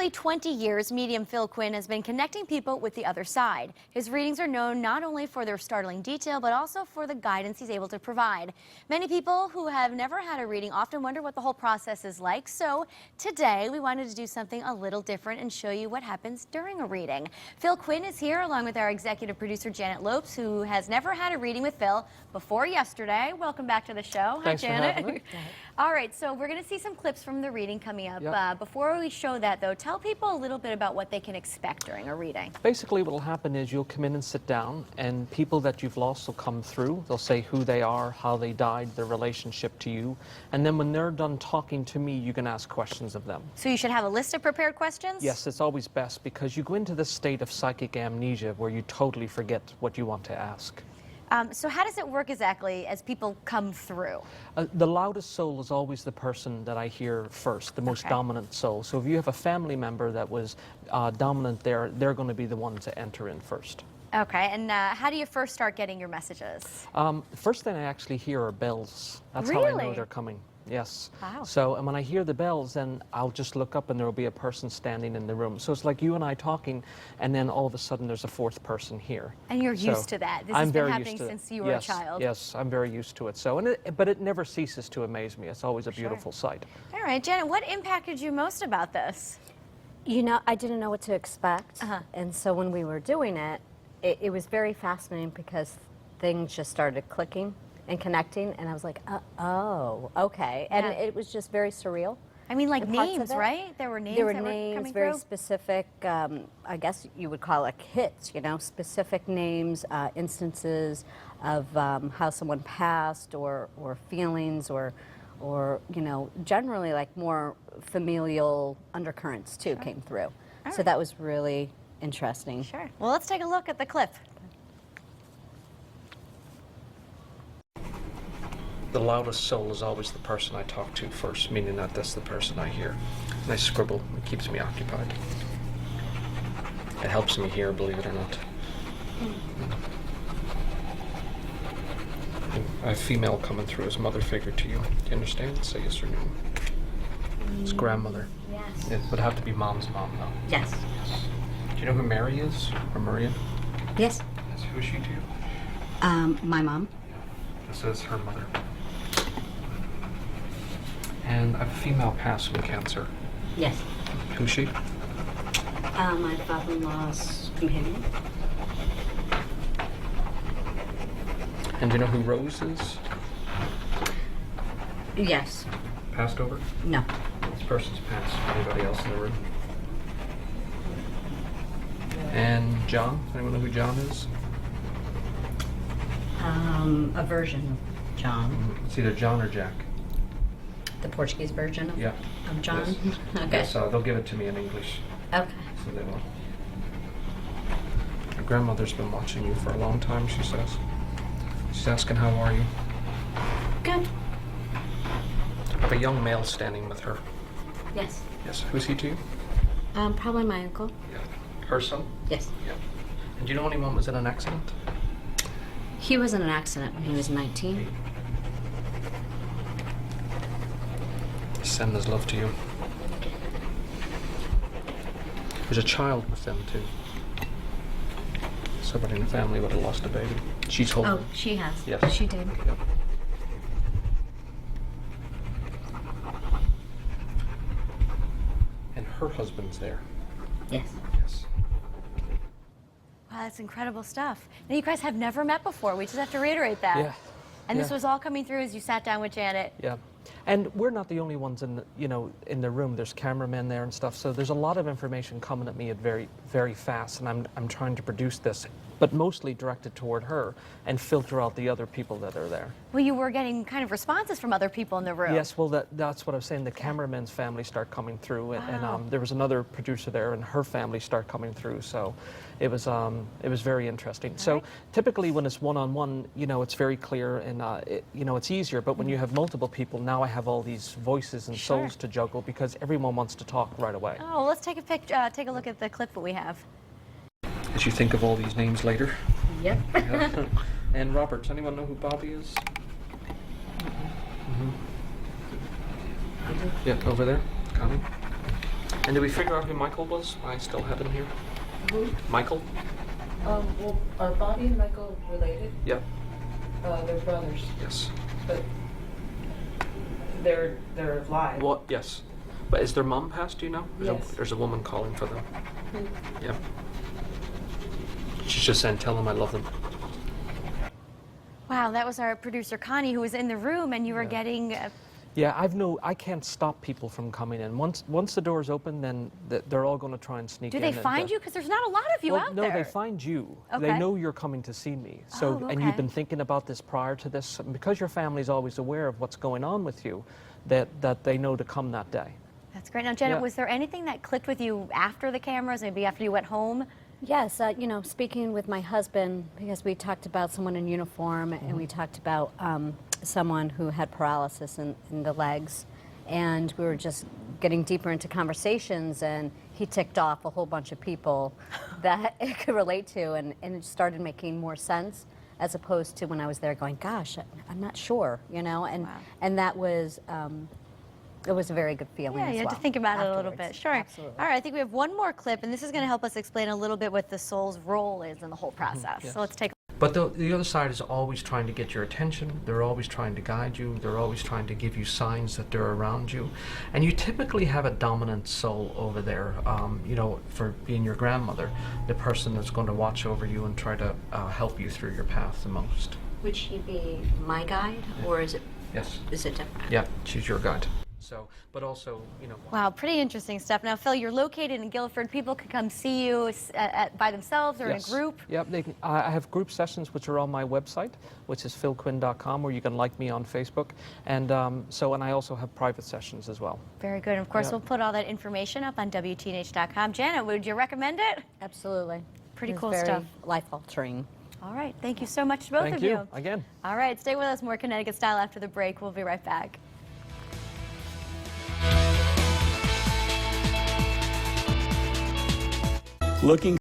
nearly 20 years, medium Phil Quinn has been connecting people with the other side. His readings are known not only for their startling detail, but also for the guidance he's able to provide. Many people who have never had a reading often wonder what the whole process is like. So today we wanted to do something a little different and show you what happens during a reading. Phil Quinn is here along with our executive producer, Janet Lopes, who has never had a reading with Phil before yesterday. Welcome back to the show. Thanks Hi, Janet. for having me. All right, so we're going to see some clips from the reading coming up. Yep. Before we show that, though, tell people a little bit about what they can expect during a reading. Basically, what will happen is you'll come in and sit down, and people that you've lost will come through. They'll say who they are, how they died, their relationship to you. And then when they're done talking to me, you can ask questions of them. So you should have a list of prepared questions? Yes, it's always best because you go into this state of psychic amnesia where you totally forget what you want to ask. So how does it work exactly as people come through? The loudest soul is always the person that I hear first, the most dominant soul. So if you have a family member that was dominant there, they're going to be the one to enter in first. Okay, and how do you first start getting your messages? The first thing I actually hear are bells. That's how I know they're coming. Yes. Wow. So, and when I hear the bells, then I'll just look up and there will be a person standing in the room. So it's like you and I talking, and then all of a sudden there's a fourth person here. And you're used to that. This has been happening since you were a child. Yes, I'm very used to it. So, but it never ceases to amaze me. It's always a beautiful sight. All right, Janet, what impacted you most about this? You know, I didn't know what to expect. And so when we were doing it, it was very fascinating because things just started clicking and connecting, and I was like, oh, okay. And it was just very surreal. I mean, like names, right? There were names. There were that names, were coming very through? Specific, I guess you would call it hits, you know, specific names, instances of how someone passed or feelings or, you know, generally like more familial undercurrents too came through. So that was really interesting. Sure. Well, let's take a look at the clip. The loudest soul is always the person I talk to first, meaning that that's the person I hear. And I scribble. It keeps me occupied. It helps me hear, believe it or not. I have female coming through as mother figure to you. Do you understand? Say yes or no. It's grandmother. Yes. It would have to be mom's mom, though. Yes. Do you know who Mary is? Or Maria? Yes. Yes. Who is she to you? My mom. This is her mother. And I have a female pass from cancer. Yes. Who's she? My father-in-law's companion. And do you know who Rose is? Yes. Passed over? No. This person's passed. Anybody else in the room? And John? Anyone know who John is? A version of John. It's either John or Jack. The Portuguese version of, Yeah. of John? Yes. Okay. Yes, they'll give it to me in English. Okay. So they will. Your grandmother's been watching you for a long time, she says. She's asking, how are you? Good. I have a young male standing with her. Yes. Yes. Who's he to you? Probably my uncle. Yeah. Her son? Yes. Yeah. And do you know anyone was in an accident? He was in an accident when he was 19. Send his love to you. There's a child with them too. Somebody in the family would have lost a baby. She's holding. Oh, she has. Yes. She did. Yep. And her husband's there. Yes. Yes. Wow, that's incredible stuff. Now, you guys have never met before. We just have to reiterate that. Yeah. And this was all coming through as you sat down with Janet. Yeah. And we're not the only ones in the, in the room. There's cameramen there and stuff. So there's a lot of information coming at me at very, very fast, and I'm trying to produce this, but mostly directed toward her and filter out the other people that are there. Well, you were getting kind of responses from other people in the room. Yes, well, that's what I was saying. The cameraman's family start coming through, and there was another producer there, and her family start coming through. So it was very interesting. So typically, when it's one-on-one, it's very clear and it's easier. But when you have multiple people, now I have all these voices and souls to juggle because everyone wants to talk right away. Oh, let's take a look at the clip that we have. Did you think of all these names later? Yep. Yeah. And Robert, does anyone know who Bobby is? Yeah, over there, Connie. And did we figure out who Michael was? I still have him here. Who? Michael? Well, are Bobby and Michael related? Yep. They're brothers, Yes. but they're alive. What? Yes. But is their mom passed? Do you know? Yes. There's a woman calling for them. Hmm. Yep. She's just saying, tell them I love them. Wow, that was our producer Connie who was in the room, and you were getting. Yeah, I can't stop people from coming in. Once the doors open, then they're all going to try and sneak Do in. they and, find you? Because there's not a lot of you well, out no, there. they find you. Okay. They know you're coming to see me. So, Oh, and you've okay. been thinking about this prior to this, and because your family's always aware of what's going on with you, that they know to come that day. That's great. Now, Janet, Yeah. was there anything that clicked with you after the cameras, maybe after you went home? Yes, you know, speaking with my husband, because we talked about someone in uniform and we talked about someone who had paralysis in the legs, and we were just getting deeper into conversations, and he ticked off a whole bunch of people that it could relate to, and it started making more sense as opposed to when I was there going, gosh, I'm not sure, you know, and Wow. and that was it was a very good feeling Yeah, as you well. had to think about it a little afterwards. bit. Sure. Absolutely. All right, I think we have one more clip, and this is going to help us explain a little bit what the soul's role is in the whole process. yes. So let's take a But the other side is always trying to get your attention. They're always trying to guide you. They're always trying to give you signs that they're around you. And you typically have a dominant soul over there, you know, for being your grandmother, the person that's going to watch over you and try to help you through your path the most. Would she be my guide, or is it Yes. different? Yeah, she's your guide. So, but also, you know. Wow, pretty interesting stuff. Now, Phil, you're located in Guilford. People can come see you by themselves or Yes. in a group. Yep, I have group sessions which are on my website, which is philquinn.com, where you can like me on Facebook. And and I also have private sessions as well. Very good. Of course, Yeah. we'll put all that information up on WTNH.com. Janet, would you recommend it? Absolutely. Pretty It was cool very stuff. life-altering. All right. Thank you so much to both Thank of you. Again. All right. Stay with us. More Connecticut Style after the break. We'll be right back. Looking